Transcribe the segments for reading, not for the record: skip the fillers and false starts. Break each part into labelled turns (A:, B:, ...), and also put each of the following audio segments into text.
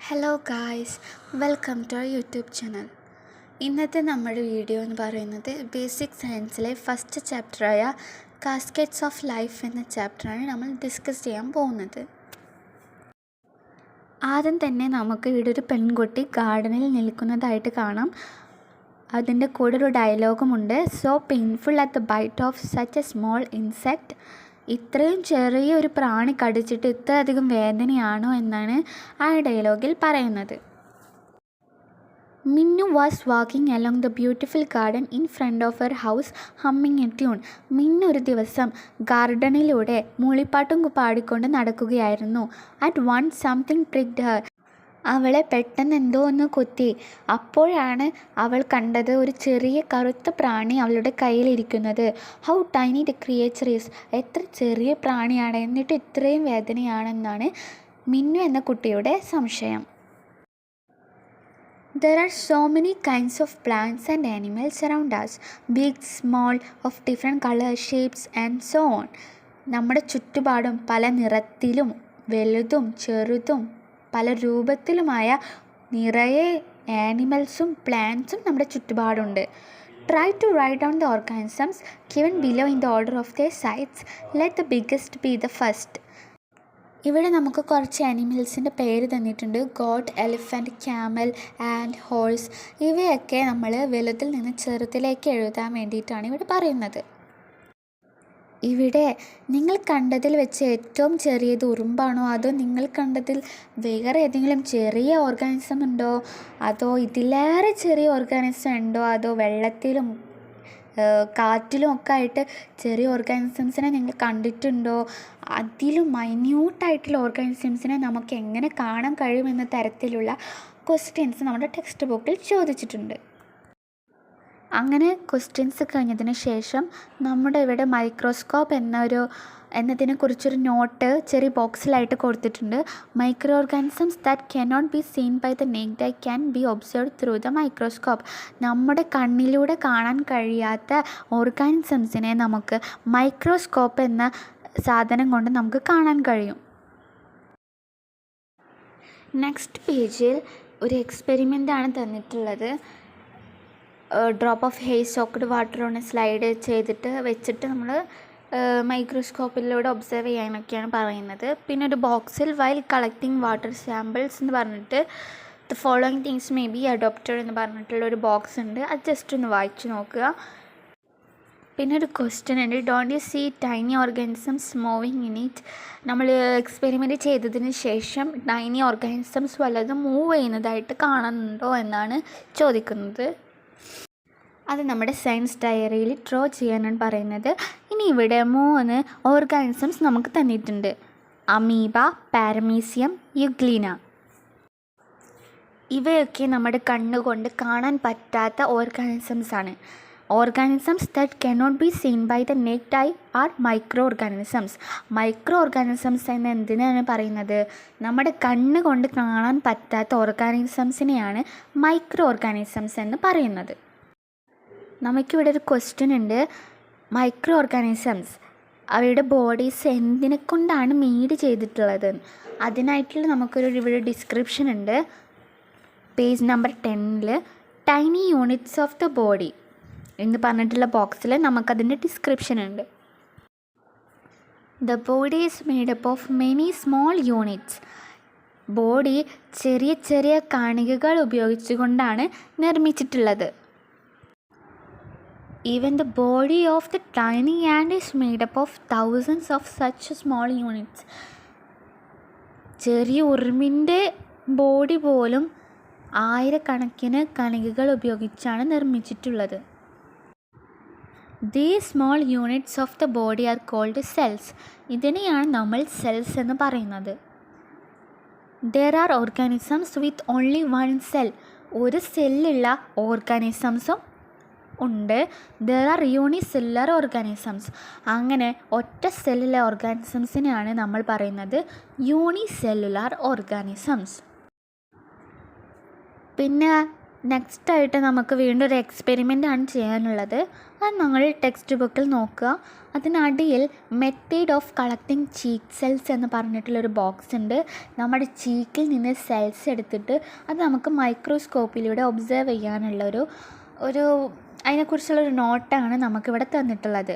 A: Hello guys, welcome to our YouTube channel. ഇന്നത്തെ നമ്മുടെ video എന്ന് പറയുന്നത് ബേസിക് സയൻസിലെ ഫസ്റ്റ് ചാപ്റ്ററായ കാസ്കേറ്റ്സ് ഓഫ് ലൈഫ് എന്ന ചാപ്റ്ററാണ് നമ്മൾ ഡിസ്കസ് ചെയ്യാൻ പോകുന്നത്. ആദ്യം തന്നെ നമുക്ക് ഇവിടെ ഒരു പെൺകുട്ടി ഗാർഡനിൽ നിൽക്കുന്നതായിട്ട് കാണാം. അതിൻ്റെ കൂടെ ഒരു ഡയലോഗുമുണ്ട്. So painful at the bite of such a small insect. ഇത്രയും ചെറിയൊരു പ്രാണി കടിച്ചിട്ട് ഇത്രയധികം വേദനയാണോ എന്നാണ് ആ ഡയലോഗിൽ പറയുന്നത്. Minnu was walking along the beautiful garden in front of her house humming a tune. Minnu ഒരു ദിവസം ഗാർഡനിലൂടെ മൂളിപ്പാട്ടും പാടിക്കൊണ്ട് നടക്കുകയായിരുന്നു. At once something pricked her. അവളെ പെട്ടെന്ന് എന്തോ ഒന്ന് കൊത്തി. അപ്പോഴാണ് അവൾ കണ്ടത് ഒരു ചെറിയ കറുത്ത പ്രാണി അവളുടെ കയ്യിലിരിക്കുന്നത്. How tiny the creature is. എത്ര ചെറിയ പ്രാണിയാണ്, എന്നിട്ട് ഇത്രയും വേദനയാണെന്നാണ് മിന്നു എന്ന കുട്ടിയുടെ സംശയം. There are so many kinds of plants and animals around us, big, small, of different colors, shapes and so on. നമ്മുടെ ചുറ്റുപാടും പല നിറത്തിലും വലുതും ചെറുതും പല രൂപത്തിലുമായ നിറയെ ആനിമൽസും പ്ലാന്റ്സും നമ്മുടെ ചുറ്റുപാടുണ്ട്. Try to write down the organisms given below in the order of their size. Let the biggest be the first. ഇവിടെ നമുക്ക് കുറച്ച് ആനിമൽസിൻ്റെ പേര് തന്നിട്ടുണ്ട്. Got, elephant, camel and horse. ഇവയൊക്കെ നമ്മൾ വലുതിൽ നിന്ന് ചെറുതിലേക്ക് എഴുതാൻ വേണ്ടിയിട്ടാണ് ഇവിടെ പറയുന്നത്. ഇവിടെ നിങ്ങൾ കണ്ടതിൽ വെച്ച് ഏറ്റവും ചെറിയത് ഉറുമ്പാണോ, അതോ നിങ്ങൾ കണ്ടതിൽ വേറെ ഏതെങ്കിലും ചെറിയ ഓർഗാനിസം ഉണ്ടോ, അതോ ഇതിലേറെ ചെറിയ ഓർഗാനിസം ഉണ്ടോ, അതോ വെള്ളത്തിലും കാറ്റിലും ഒക്കെ ആയിട്ട് ചെറിയ ഓർഗാനിസംസിനെ നിങ്ങൾ കണ്ടിട്ടുണ്ടോ, അതിലും മൈന്യൂട്ടായിട്ടുള്ള ഓർഗാനിസംസിനെ നമുക്ക് എങ്ങനെ കാണാൻ കഴിയുമെന്ന തരത്തിലുള്ള ക്വസ്റ്റ്യൻസ് നമ്മുടെ ടെക്സ്റ്റ് ബുക്കിൽ ചോദിച്ചിട്ടുണ്ട്. അങ്ങനെ ക്വസ്റ്റ്യൻസ് കഴിഞ്ഞതിന് ശേഷം നമ്മുടെ ഇവിടെ മൈക്രോസ്കോപ്പ് എന്നതിനെക്കുറിച്ചൊരു നോട്ട് ചെറിയ ബോക്സിലായിട്ട് കൊടുത്തിട്ടുണ്ട്. Micro organisms that cannot be seen by the naked eye can be observed through the microscope. നമ്മുടെ കണ്ണിലൂടെ കാണാൻ കഴിയാത്ത ഓർഗാനിസംസിനെ നമുക്ക് മൈക്രോസ്കോപ്പ് എന്ന സാധനം കൊണ്ട് നമുക്ക് കാണാൻ കഴിയും. നെക്സ്റ്റ് പേജിൽ ഒരു എക്സ്പെരിമെൻ്റാണ് തന്നിട്ടുള്ളത്. Drop of hair soaked water ഒന്ന് സ്ലൈഡ് ചെയ്തിട്ട് വെച്ചിട്ട് നമ്മൾ മൈക്രോസ്കോപ്പിലൂടെ ഒബ്സർവ് ചെയ്യാനൊക്കെയാണ് പറയുന്നത്. പിന്നെ ഒരു ബോക്സിൽ വൈൽ കളക്ടിങ് വാട്ടർ സാമ്പിൾസ് എന്ന് പറഞ്ഞിട്ട് the following things may be adopted എന്ന് പറഞ്ഞിട്ടുള്ളൊരു ബോക്സ് ഉണ്ട്. അത് ജസ്റ്റ് ഒന്ന് വായിച്ച് നോക്കുക. പിന്നെ ഒരു ക്വസ്റ്റ്യൻ ഉണ്ട്. Don't you see tiny organisms moving in it. നമ്മൾ എക്സ്പെരിമെൻറ്റ് ചെയ്തതിന് ശേഷം ടൈനി ഓർഗാനിസംസ് വല്ലതും മൂവ് ചെയ്യുന്നതായിട്ട് കാണുന്നുണ്ടോ എന്നാണ് ചോദിക്കുന്നത്. അത് നമ്മുടെ സയൻസ് ഡയറിയിൽ ഡ്രോ ചെയ്യാനാണ് പറയുന്നത്. ഇനി ഇവിടെ 3 ഓർഗാനിസംസ് നമുക്ക് തന്നിട്ടുണ്ട്. Amoeba, paramecium, euglena. ഇവയൊക്കെ നമ്മുടെ കണ്ണുകൊണ്ട് കാണാൻ പറ്റാത്ത ഓർഗാനിസംസ് ആണ്. Organisms that cannot be seen by the naked eye are micro organisms. Micro organisms എന്ന് എന്തിനാണ് പറയുന്നത്? നമ്മുടെ കണ്ണ് കൊണ്ട് കാണാൻ പറ്റാത്ത ഓർഗാനിസംസിനെയാണ് മൈക്രോ ഓർഗാനിസംസ് എന്ന് പറയുന്നത്. നമുക്കിവിടെ ഒരു ക്വസ്റ്റ്യൻ ഉണ്ട്. മൈക്രോ ഓർഗാനിസംസ് അവയുടെ ബോഡീസ് എന്തിനെ കൊണ്ടാണ് മെയ്ഡ് ചെയ്തിട്ടുള്ളത്? അതിനായിട്ടുള്ള ഇവിടെ ഡിസ്ക്രിപ്ഷൻ ഉണ്ട്. Page number 10 tiny units of the body എന്ന് പറഞ്ഞിട്ടുള്ള ബോക്സിൽ നമുക്കതിൻ്റെ ഡിസ്ക്രിപ്ഷൻ ഉണ്ട്. The body is made up of many small units. Body ചെറിയ ചെറിയ കണികകൾ ഉപയോഗിച്ചുകൊണ്ടാണ് നിർമ്മിച്ചിട്ടുള്ളത്. Even the body of the tiny ant is made up of thousands of such small units. ചെറിയ ഉറുമ്പിൻ്റെ ബോഡി പോലും ആയിരക്കണക്കിന് കണികകൾ ഉപയോഗിച്ചാണ് നിർമ്മിച്ചിട്ടുള്ളത്. These small units of the body are called cells. ഇതിനെയാണ് നമ്മൾ സെൽസ് എന്ന് പറയുന്നത്. There are organisms with only one cell. ഒരു സെല്ലുള്ള ഓർഗാനിസംസും ഉണ്ട്. There are unicellular organisms. അങ്ങനെ ഒറ്റ സെല്ലിലെ ഓർഗാനിസംസിനെയാണ് നമ്മൾ പറയുന്നത് യൂണിസെല്ലുലാർ ഓർഗാനിസംസ്. പിന്നെ നെക്സ്റ്റായിട്ട് നമുക്ക് വീണ്ടും ഒരു എക്സ്പെരിമെൻ്റാണ് ചെയ്യാനുള്ളത്. അത് നമ്മൾ ടെക്സ്റ്റ് ബുക്കിൽ നോക്കുക. അതിനടിയിൽ method of collecting cheek cells എന്ന് പറഞ്ഞിട്ടുള്ളൊരു ബോക്സ് ഉണ്ട്. നമ്മുടെ ചീക്കിൽ നിന്ന് സെൽസ് എടുത്തിട്ട് അത് നമുക്ക് മൈക്രോസ്കോപ്പിലൂടെ ഒബ്സർവ് ചെയ്യാനുള്ളൊരു അതിനെക്കുറിച്ചുള്ളൊരു നോട്ടാണ് നമുക്കിവിടെ തന്നിട്ടുള്ളത്.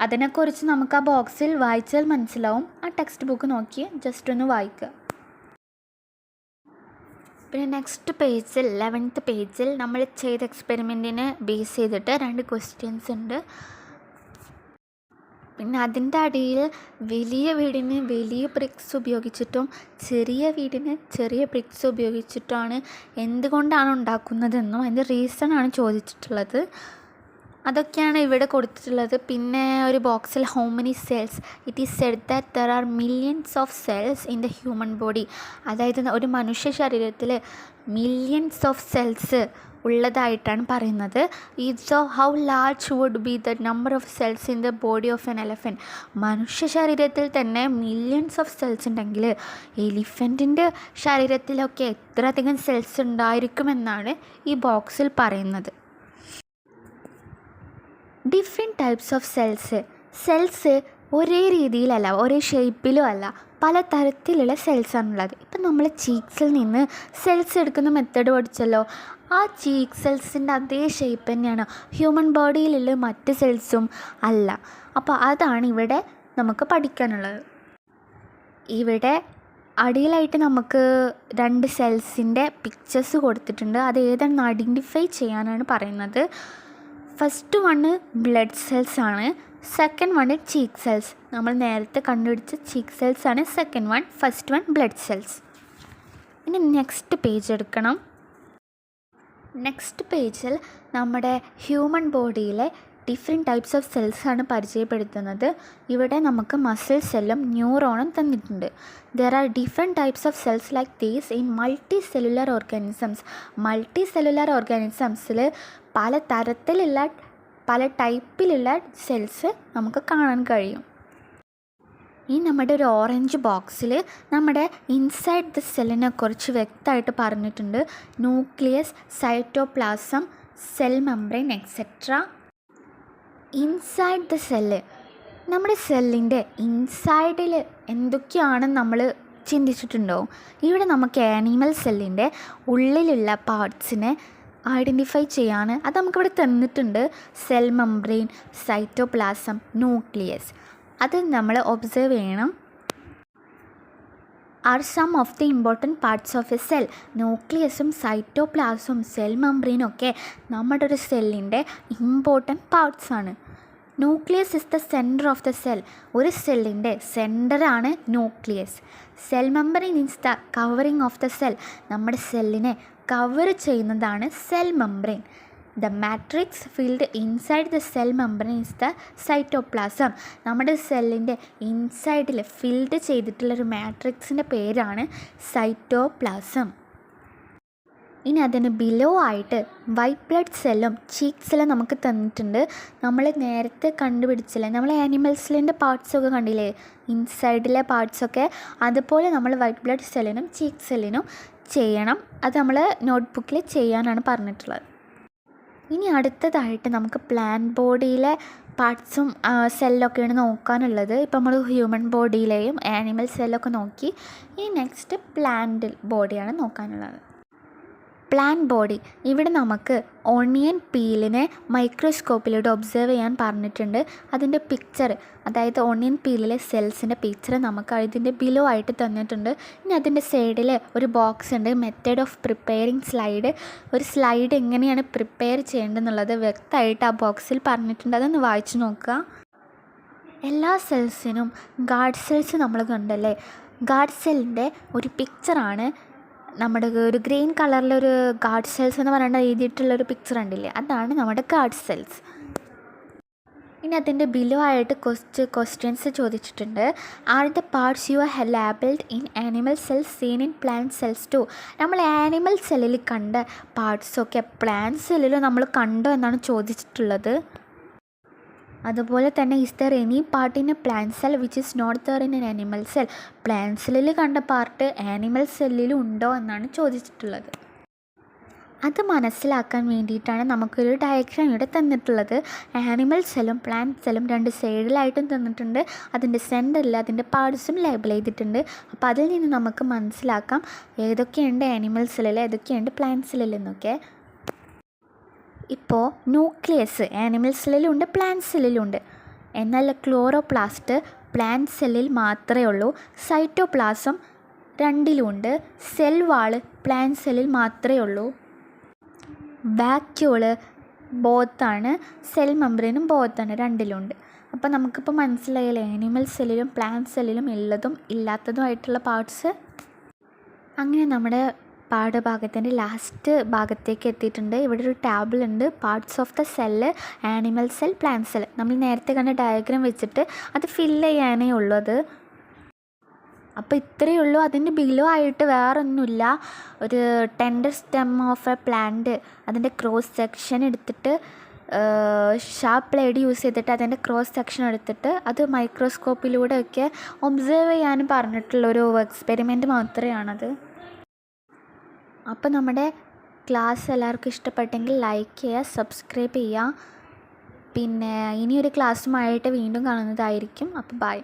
A: അതിനെക്കുറിച്ച് നമുക്ക് ആ ബോക്സിൽ വായിച്ചാൽ മനസ്സിലാവും. ആ ടെക്സ്റ്റ് ബുക്ക് നോക്കി ജസ്റ്റ് ഒന്ന് വായിക്കുക. പിന്നെ നെക്സ്റ്റ് പേജിൽ 11th പേജിൽ നമ്മൾ ചെയ്ത എക്സ്പെരിമെൻറ്റിനെ ബേസ് ചെയ്തിട്ട് 2 ക്വസ്റ്റ്യൻസ് ഉണ്ട്. പിന്നെ അതിൻ്റെ അടിയിൽ വലിയ വീടിന് വലിയ ബ്രിക്സ് ഉപയോഗിച്ചിട്ടും ചെറിയ വീടിന് ചെറിയ ബ്രിക്സ് ഉപയോഗിച്ചിട്ടുമാണ് എന്തുകൊണ്ടാണ് ഉണ്ടാക്കുന്നതെന്നും അതിൻ്റെ റീസണാണ് ചോദിച്ചിട്ടുള്ളത്. അതൊക്കെയാണ് ഇവിടെ കൊടുത്തിട്ടുള്ളത്. പിന്നെ ഒരു ബോക്സിൽ how many cells it is said that there are millions of cells in the human body. അതായത് ഒരു മനുഷ്യ ശരീരത്തിൽ മില്യൺസ് ഓഫ് സെൽസ് ഉള്ളതായിട്ടാണ് പറയുന്നത്. So how large would be the number of cells in the body of an elephant. മനുഷ്യ ശരീരത്തിൽ തന്നെ millions of cells ഉണ്ടെങ്കിൽ എലിഫൻറ്റിൻ്റെ ശരീരത്തിലൊക്കെ എത്രയധികം സെൽസ് ഉണ്ടായിരിക്കുമെന്നാണ് ഈ ബോക്സിൽ പറയുന്നത്. ഡിഫറെൻറ്റ് ടൈപ്സ് ഓഫ് സെൽസ് ഒരേ രീതിയിലല്ല, ഒരേ ഷേപ്പിലും അല്ല, പല തരത്തിലുള്ള സെൽസാണുള്ളത്. ഇപ്പം നമ്മൾ ചീക്സിൽ നിന്ന് സെൽസ് എടുക്കുന്ന മെത്തേഡ് പഠിച്ചല്ലോ. ആ ചീക്ക് സെൽസിൻ്റെ അതേ ഷേപ്പ് തന്നെയാണ് ഹ്യൂമൻ ബോഡിയിലുള്ള മറ്റ് സെൽസും അല്ല. അപ്പോൾ അതാണ് ഇവിടെ നമുക്ക് പഠിക്കാനുള്ളത്. ഇവിടെ അടിയിലായിട്ട് നമുക്ക് 2 സെൽസിൻ്റെ പിക്ചേഴ്സ് കൊടുത്തിട്ടുണ്ട്. അത് ഏതാണെന്ന് ഐഡൻറ്റിഫൈ ചെയ്യാനാണ് പറയുന്നത്. ഫസ്റ്റ് വണ് ബ്ലഡ് സെൽസ് ആണ്, സെക്കൻഡ് വണ് ചീക്ക് സെൽസ്. നമ്മൾ നേരത്തെ കണ്ടുപിടിച്ച ചീക്ക് സെൽസ് ആണ് second one, first one blood cells. ഇനി നെക്സ്റ്റ് പേജ് എടുക്കണം. നെക്സ്റ്റ് പേജിൽ നമ്മുടെ ഹ്യൂമൻ ബോഡിയിലെ ഡിഫറെൻറ്റ് ടൈപ്സ് ഓഫ് സെൽസാണ് പരിചയപ്പെടുത്തുന്നത്. ഇവിടെ നമുക്ക് മസിൽ സെല്ലും ന്യൂറോണും തന്നിട്ടുണ്ട്. There are different types of cells like these in multi cellular organisms. Multi cellular ഓർഗാനിസംസിൽ പല തരത്തിലുള്ള പല ടൈപ്പിലുള്ള സെൽസ് നമുക്ക് കാണാൻ കഴിയും. ഈ നമ്മുടെ ഒരു ഓറഞ്ച് ബോക്സിൽ നമ്മുടെ ഇൻസൈഡ് ദ സെല്ലിനെ കുറിച്ച് വ്യക്തമായിട്ട് പറഞ്ഞിട്ടുണ്ട്. Nucleus, cytoplasm, cell membrane etcetera. Inside the cell, നമ്മുടെ സെല്ലിൻ്റെ ഇൻസൈഡിൽ എന്തൊക്കെയാണെന്ന് നമ്മൾ ചിന്തിച്ചിട്ടുണ്ടോ? ഇവിടെ നമുക്ക് ആനിമൽ സെല്ലിൻ്റെ ഉള്ളിലുള്ള പാർട്സിനെ ഐഡൻറ്റിഫൈ ചെയ്യാണ്. അത് നമുക്കിവിടെ തന്നിട്ടുണ്ട്. Cell membrane, cytoplasm, nucleus. അത് നമ്മൾ ഒബ്സർവ് ചെയ്യണം. Are some of the important parts of a cell. ന്യൂക്ലിയസും സൈറ്റോപ്ലാസും സെൽ മെംബ്രെയിനും ഒക്കെ നമ്മുടെ ഒരു സെല്ലിൻ്റെ ഇമ്പോർട്ടൻറ്റ് പാർട്സാണ്. Nucleus is the centre of the cell. ഒരു സെല്ലിൻ്റെ സെൻറ്ററാണ് ന്യൂക്ലിയസ്. Cell membrane is the covering of the cell. നമ്മുടെ സെല്ലിനെ കവർ ചെയ്യുന്നതാണ് cell membrane. The matrix filled inside the cell membrane is the cytoplasm. നമ്മുടെ സെല്ലിൻ്റെ ഇൻസൈഡിൽ ഫിൽഡ് ചെയ്തിട്ടുള്ളൊരു മാട്രിക്സിൻ്റെ പേരാണ് സൈറ്റോപ്ലാസം. ഇനി അതിന് ബിലോ ആയിട്ട് വൈറ്റ് ബ്ലഡ് സെല്ലും ചീക്ക് സെല്ലും നമുക്ക് തന്നിട്ടുണ്ട്. നമ്മൾ നേരത്തെ കണ്ടുപിടിച്ചില്ലേ, നമ്മൾ ആനിമൽ സെല്ലിൻ്റെ പാർട്സൊക്കെ കണ്ടില്ലേ, ഇൻസൈഡിലെ പാർട്സൊക്കെ, അതുപോലെ നമ്മൾ വൈറ്റ് ബ്ലഡ് സെല്ലിനും ചീക്ക് സെല്ലിനും ചെയ്യണം. അത് നമ്മൾ നോട്ട്ബുക്കിൽ ചെയ്യാനാണ് പറഞ്ഞിട്ടുള്ളത്. ഇനി അടുത്തതായിട്ട് നമുക്ക് പ്ലാന്റ് ബോഡിയിലെ പാർട്സും സെല്ലൊക്കെയാണ് നോക്കാനുള്ളത്. ഇപ്പോൾ നമ്മൾ ഹ്യൂമൻ ബോഡിയിലെയും ആനിമൽ സെല്ലൊക്കെ നോക്കി. ഇനി നെക്സ്റ്റ് പ്ലാന്റ് ബോഡിയാണ് നോക്കാനുള്ളത്. പ്ലാന്റ് ബോഡി, ഇവിടെ നമുക്ക് ഓണിയൻ പീലിനെ മൈക്രോസ്കോപ്പിലൂടെ ഒബ്സർവ് ചെയ്യാൻ പറഞ്ഞിട്ടുണ്ട്. അതിൻ്റെ പിക്ചർ, അതായത് ഓണിയൻ പീലിലെ സെൽസിൻ്റെ പിക്ചർ നമുക്ക് ഇതിൻ്റെ ബിലോ ആയിട്ട് തന്നിട്ടുണ്ട്. ഇനി അതിൻ്റെ സൈഡിൽ ഒരു ബോക്സ് ഉണ്ട്, മെത്തേഡ് ഓഫ് പ്രിപ്പയറിങ് സ്ലൈഡ്. ഒരു സ്ലൈഡ് എങ്ങനെയാണ് പ്രിപ്പയർ ചെയ്യേണ്ടതെന്നുള്ളത് വ്യക്തമായിട്ട് ആ ബോക്സിൽ പറഞ്ഞിട്ടുണ്ട്. അതൊന്ന് വായിച്ചു നോക്കുക. എല്ലാ സെൽസിനും ഗാർഡ് സെൽസ് നമ്മൾ കണ്ടല്ലേ, ഗാർഡ് സെല്ലിൻ്റെ ഒരു പിക്ചറാണ് നമ്മുടെ ഒരു ഗ്രീൻ കളറിലൊരു ഗാർഡ് സെൽസ് എന്ന് പറയുന്നത് എഴുതിയിട്ടുള്ളൊരു പിക്ചർ ഉണ്ടില്ലേ, അതാണ് നമ്മുടെ ഗാർഡ് സെൽസ്. ഇനി അതിൻ്റെ ബിലോ ആയിട്ട് ക്വസ്റ്റ്യൻസ് ചോദിച്ചിട്ടുണ്ട്. Are the parts you are labelled in animal cells seen in plant cells too. നമ്മൾ ആനിമൽ സെല്ലിൽ കണ്ട പാർട്സൊക്കെ പ്ലാന്റ് സെല്ലിൽ നമ്മൾ കണ്ടോ എന്നാണ് ചോദിച്ചിട്ടുള്ളത്. അതുപോലെ തന്നെ is there any part in a plant cell which is not there in an animal cell. Plant സെല്ലിൽ കണ്ട പാർട്ട് ആനിമൽ സെല്ലിലും ഉണ്ടോ എന്നാണ് ചോദിച്ചിട്ടുള്ളത്. അത് മനസ്സിലാക്കാൻ വേണ്ടിയിട്ടാണ് നമുക്കൊരു ഡയഗ്രാം ഇവിടെ തന്നിട്ടുള്ളത്. ആനിമൽ സെല്ലും പ്ലാന്റ് സെല്ലും 2 സൈഡിലായിട്ടും തന്നിട്ടുണ്ട്. അതിൻ്റെ സെൻറ്ററിൽ അതിൻ്റെ പാർട്സും ലേബൽ ചെയ്തിട്ടുണ്ട്. അപ്പോൾ അതിൽ നിന്ന് നമുക്ക് മനസ്സിലാക്കാം ഏതൊക്കെയുണ്ട് ആനിമൽ സെല്ലിൽ, ഏതൊക്കെയുണ്ട് പ്ലാന്റ് സെല്ലിൽ എന്നൊക്കെ. ഇപ്പോൾ ന്യൂക്ലിയസ് ആനിമൽ സെല്ലിലുണ്ട് പ്ലാന്റ് സെല്ലിലുണ്ട്. എന്നാൽ ക്ലോറോപ്ലാസ്റ്റ് പ്ലാന്റ് സെല്ലിൽ മാത്രമേ ഉള്ളൂ. സൈറ്റോപ്ലാസം 2ലുമുണ്ട്. സെൽ വാള് പ്ലാന്റ് സെല്ലിൽ മാത്രമേ ഉള്ളൂ. വാക്യൂള് ബോത്താണ്. സെൽ മെംബ്രെയിനും ബോത്താണ്, 2ലുമുണ്ട്. അപ്പോൾ നമുക്കിപ്പോൾ മനസ്സിലായല്ലേ ആനിമൽ സെല്ലിലും പ്ലാന്റ് സെല്ലിലും ഉള്ളതും ഇല്ലാത്തതുമായിട്ടുള്ള പാർട്സ്. അങ്ങനെ നമ്മുടെ പാഠഭാഗത്തിൻ്റെ ലാസ്റ്റ് ഭാഗത്തേക്ക് എത്തിയിട്ടുണ്ട്. ഇവിടെ ഒരു ടാബിൾ ഉണ്ട്. Parts of the cell, animal cell, plant cell. നമ്മൾ നേരത്തെ കണ്ട ഡയഗ്രാം വെച്ചിട്ട് അത് ഫില്ല് ചെയ്യാനേ ഉള്ളൂ. അത് അപ്പോൾ ഇത്രയേ ഉള്ളൂ. അതിൻ്റെ ബിലോ ആയിട്ട് വേറൊന്നുമില്ല. ഒരു tender stem of A plant, അതിൻ്റെ ക്രോസ് സെക്ഷൻ എടുത്തിട്ട് ഷാർപ്പ് ബ്ലേഡ് യൂസ് ചെയ്തിട്ട് അതിൻ്റെ ക്രോസ് സെക്ഷൻ എടുത്തിട്ട് അത് മൈക്രോസ്കോപ്പിലൂടെയൊക്കെ ഒബ്സർവ് ചെയ്യാനും പറഞ്ഞിട്ടുള്ളൊരു എക്സ്പെരിമെൻറ്റ് മാത്രമാണത്. അപ്പോൾ നമ്മുടെ ക്ലാസ് എല്ലാവർക്കും ഇഷ്ടപ്പെട്ടെങ്കിൽ ലൈക്ക് ചെയ്യുക, സബ്സ്ക്രൈബ് ചെയ്യുക. പിന്നെ ഇനിയൊരു ക്ലാസ്സുമായിട്ട് വീണ്ടും കാണുന്നതായിരിക്കും. അപ്പോൾ ബൈ.